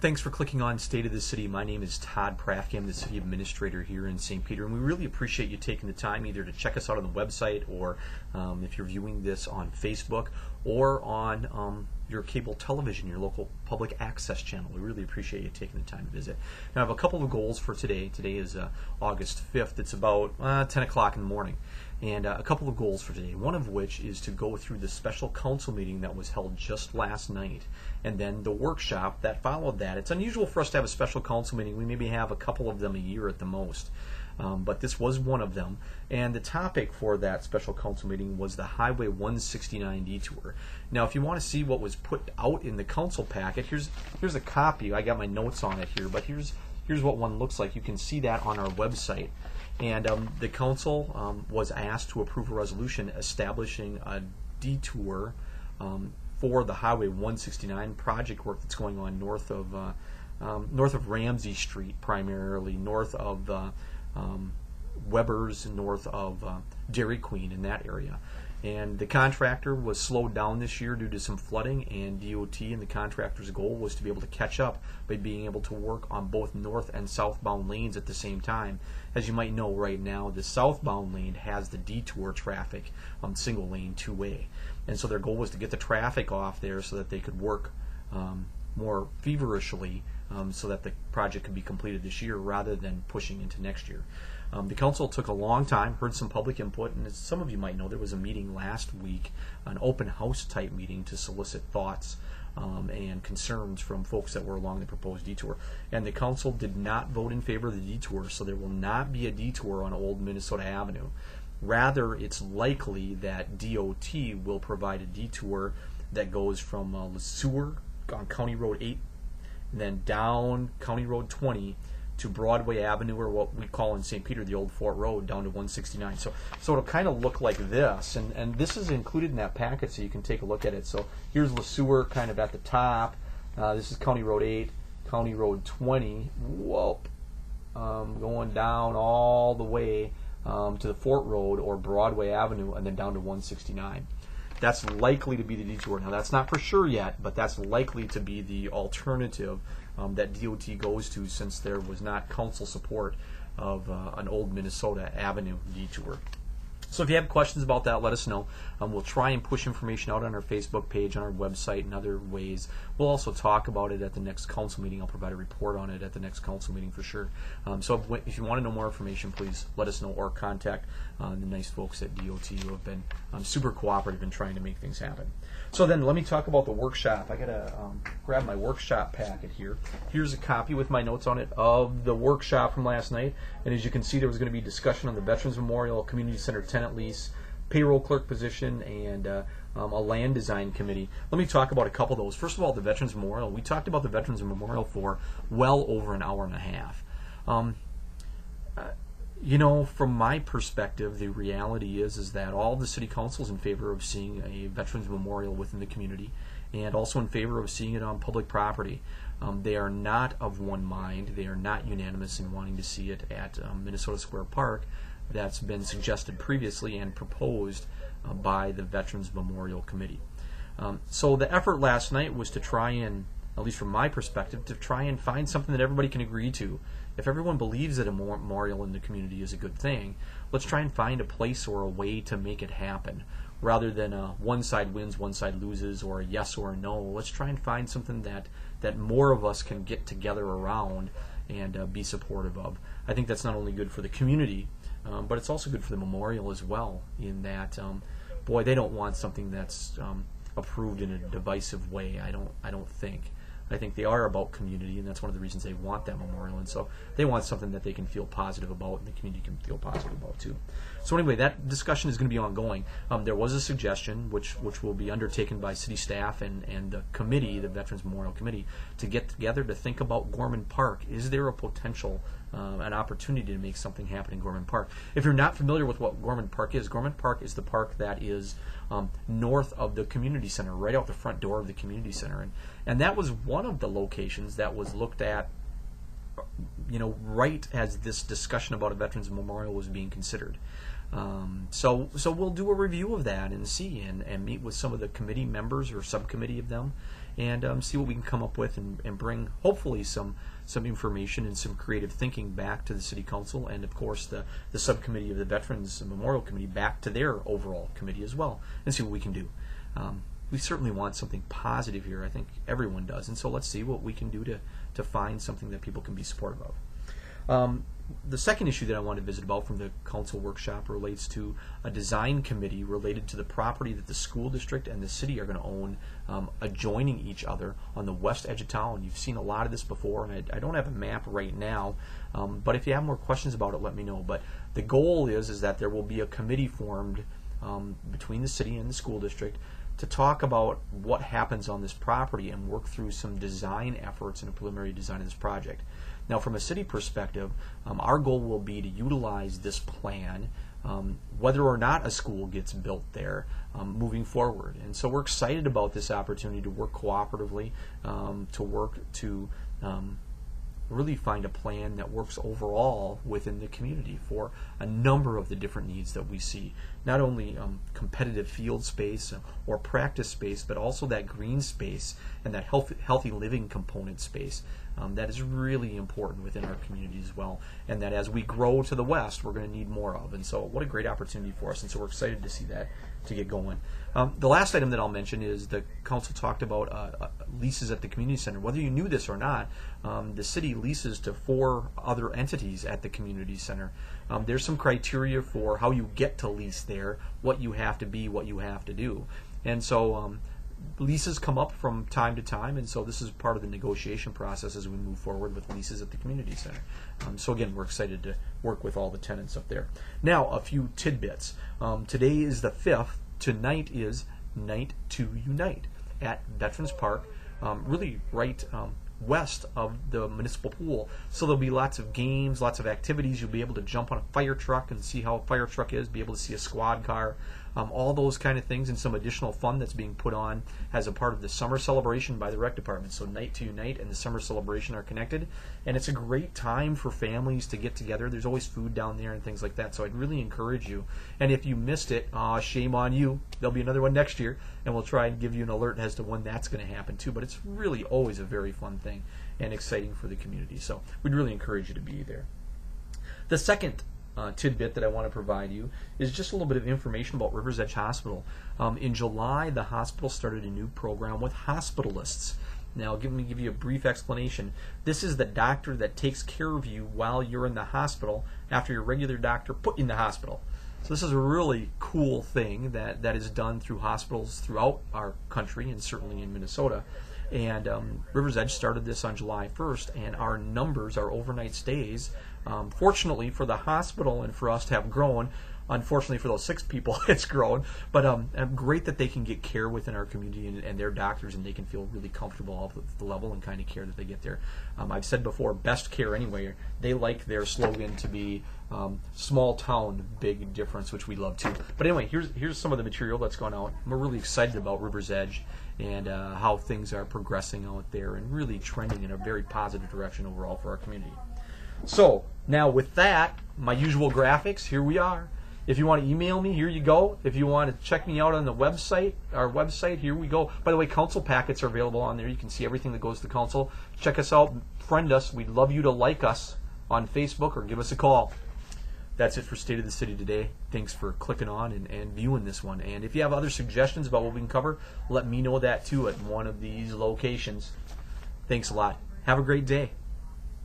Thanks for clicking on State of the City. My name is Todd Prafke. I'm the City Administrator here in St. Peter, and we really appreciate you taking the time either to check us out on the website or if you're viewing this on Facebook or on your cable television, your local public access channel. We really appreciate you taking the time to visit. Now, I have a couple of goals for today. Today is August 5th. It's about 10 o'clock in the morning. And a couple of goals for today, one of which is to go through the special council meeting that was held just last night, and then the workshop that followed that. It's unusual for us to have a special council meeting. We maybe have a couple of them a year at the most, but this was one of them. And the topic for that special council meeting was the Highway 169 detour. Now, if you want to see what was put out in the council packet, here's a copy. I got my notes on it here, but here's what one looks like. You can see that on our website. And the council was asked to approve a resolution establishing a detour for the Highway 169 project work that's going on north of Ramsey Street, primarily north of Weber's, north of Dairy Queen, in that area. And the contractor was slowed down this year due to some flooding, and DOT and the contractor's goal was to be able to catch up by being able to work on both north and southbound lanes at the same time. As you might know, right now the southbound lane has the detour traffic on single lane two-way, and so their goal was to get the traffic off there so that they could work more feverishly so that the project could be completed this year rather than pushing into next year. The council took a long time, heard some public input, and as some of you might know, there was a meeting last week, an open house type meeting to solicit thoughts and concerns from folks that were along the proposed detour. And the council did not vote in favor of the detour, so there will not be a detour on Old Minnesota Avenue. Rather, it's likely that DOT will provide a detour that goes from Le Sueur on County Road 8, and then down County Road 20 to Broadway Avenue, or what we call in St. Peter the Old Fort Road, down to 169. So it'll kind of look like this, and this is included in that packet so you can take a look at it. So here's Le Sueur kind of at the top. This is County Road 8, County Road 20, going down all the way to the Fort Road or Broadway Avenue, and then down to 169. That's likely to be the detour. Now, that's not for sure yet, but that's likely to be the alternative that DOT goes to, since there was not council support of an Old Minnesota Avenue detour. So if you have questions about that, let us know. We'll try and push information out on our Facebook page, on our website, and other ways. We'll also talk about it at the next council meeting. I'll provide a report on it at the next council meeting for sure. So if you want to know more information, please let us know or contact the nice folks at DOT who have been super cooperative in trying to make things happen. So then let me talk about the workshop. I got to grab my workshop packet here. Here's a copy with my notes on it of the workshop from last night. And as you can see, there was going to be discussion on the Veterans Memorial, Community Center tenant lease, payroll clerk position, and a land design committee. Let me talk about a couple of those. First of all, the Veterans Memorial. We talked about the Veterans Memorial for well over an hour and a half. You know, from my perspective, the reality is that all the city council is in favor of seeing a Veterans Memorial within the community, and also in favor of seeing it on public property. They are not of one mind. They are not unanimous in wanting to see it at Minnesota Square Park. That's been suggested previously and proposed by the Veterans Memorial Committee. So the effort last night was to try and, at least from my perspective, to try and find something that everybody can agree to. If everyone believes that a memorial in the community is a good thing, let's try and find a place or a way to make it happen, rather than one side wins, one side loses, or a yes or a no. Let's try and find something that more of us can get together around and be supportive of. I think that's not only good for the community, but it's also good for the memorial as well, in that, boy, they don't want something that's approved in a divisive way. I don't think. I think they are about community, and that's one of the reasons they want that memorial. And so they want something that they can feel positive about, and the community can feel positive about too. So anyway, that discussion is going to be ongoing. There was a suggestion, which will be undertaken by city staff and the committee, the Veterans Memorial Committee, to get together to think about Gorman Park. Is there a potential, an opportunity to make something happen in Gorman Park? If you're not familiar with what Gorman Park is the park that is north of the community center, right out the front door of the community center. And that was one of the locations that was looked at, right as this discussion about a Veterans Memorial was being considered. So we'll do a review of that and see, and meet with some of the committee members or subcommittee of them, and see what we can come up with and bring hopefully some information and some creative thinking back to the City Council, and of course the subcommittee of the Veterans Memorial Committee back to their overall committee as well, and see what we can do. We certainly want something positive here. I think everyone does, and so let's see what we can do to find something that people can be supportive of. The second issue that I want to visit about from the council workshop relates to a design committee related to the property that the school district and the city are going to own adjoining each other on the west edge of town. You've seen a lot of this before, and I don't have a map right now, but if you have more questions about it, let me know. But the goal is that there will be a committee formed between the city and the school district to talk about what happens on this property and work through some design efforts and a preliminary design of this project. Now, from a city perspective, our goal will be to utilize this plan, whether or not a school gets built there, moving forward. And so we're excited about this opportunity to work cooperatively, to really find a plan that works overall within the community for a number of the different needs that we see. Not only competitive field space or practice space, but also that green space and that healthy living component space. That is really important within our community as well, and that as we grow to the west, we're going to need more of. And so what a great opportunity for us, and so we're excited to see that to get going. The last item that I'll mention is the council talked about leases at the community center. Whether you knew this or not, the city leases to 4 other entities at the community center. There's some criteria for how you get to lease there, what you have to be, what you have to do. And so leases come up from time to time, and so this is part of the negotiation process as we move forward with leases at the community center. So again, we're excited to work with all the tenants up there. Now, a few tidbits. Today is the 5th. Tonight is Night to Unite at Veterans Park, really right west of the municipal pool. So there'll be lots of games, lots of activities. You'll be able to jump on a fire truck and see how a fire truck is, be able to see a squad car, all those kind of things, and some additional fun that's being put on as a part of the summer celebration by the rec department. So Night to Unite and the summer celebration are connected, and it's a great time for families to get together. There's always food down there and things like that, so I'd really encourage you. And if you missed it, shame on you. There'll be another one next year, and we'll try and give you an alert as to when that's going to happen too. But it's really always a very fun thing and exciting for the community, so we'd really encourage you to be there. The second tidbit that I want to provide you is just a little bit of information about Rivers Edge Hospital. In July, the hospital started a new program with hospitalists. Now, let me give you a brief explanation. This is the doctor that takes care of you while you're in the hospital after your regular doctor put you in the hospital. So this is a really cool thing that is done through hospitals throughout our country and certainly in Minnesota. And Rivers Edge started this on July 1st, and our numbers, our overnight stays, fortunately for the hospital and for us to have grown, unfortunately for those 6 people it's grown, but great that they can get care within our community and their doctors, and they can feel really comfortable with the level and kind of care that they get there. I've said before, best care anyway. They like their slogan to be small town, big difference, which we love too. But anyway, here's some of the material that's gone out. We're really excited about Rivers Edge and how things are progressing out there and really trending in a very positive direction overall for our community. So now with that, my usual graphics, here we are. If you want to email me, here you go. If you want to check me out on the website, our website, here we go. By the way, council packets are available on there. You can see everything that goes to council. Check us out, friend us. We'd love you to like us on Facebook or give us a call. That's it for State of the City today. Thanks for clicking on and viewing this one. And if you have other suggestions about what we can cover, let me know that too at one of these locations. Thanks a lot. Have a great day.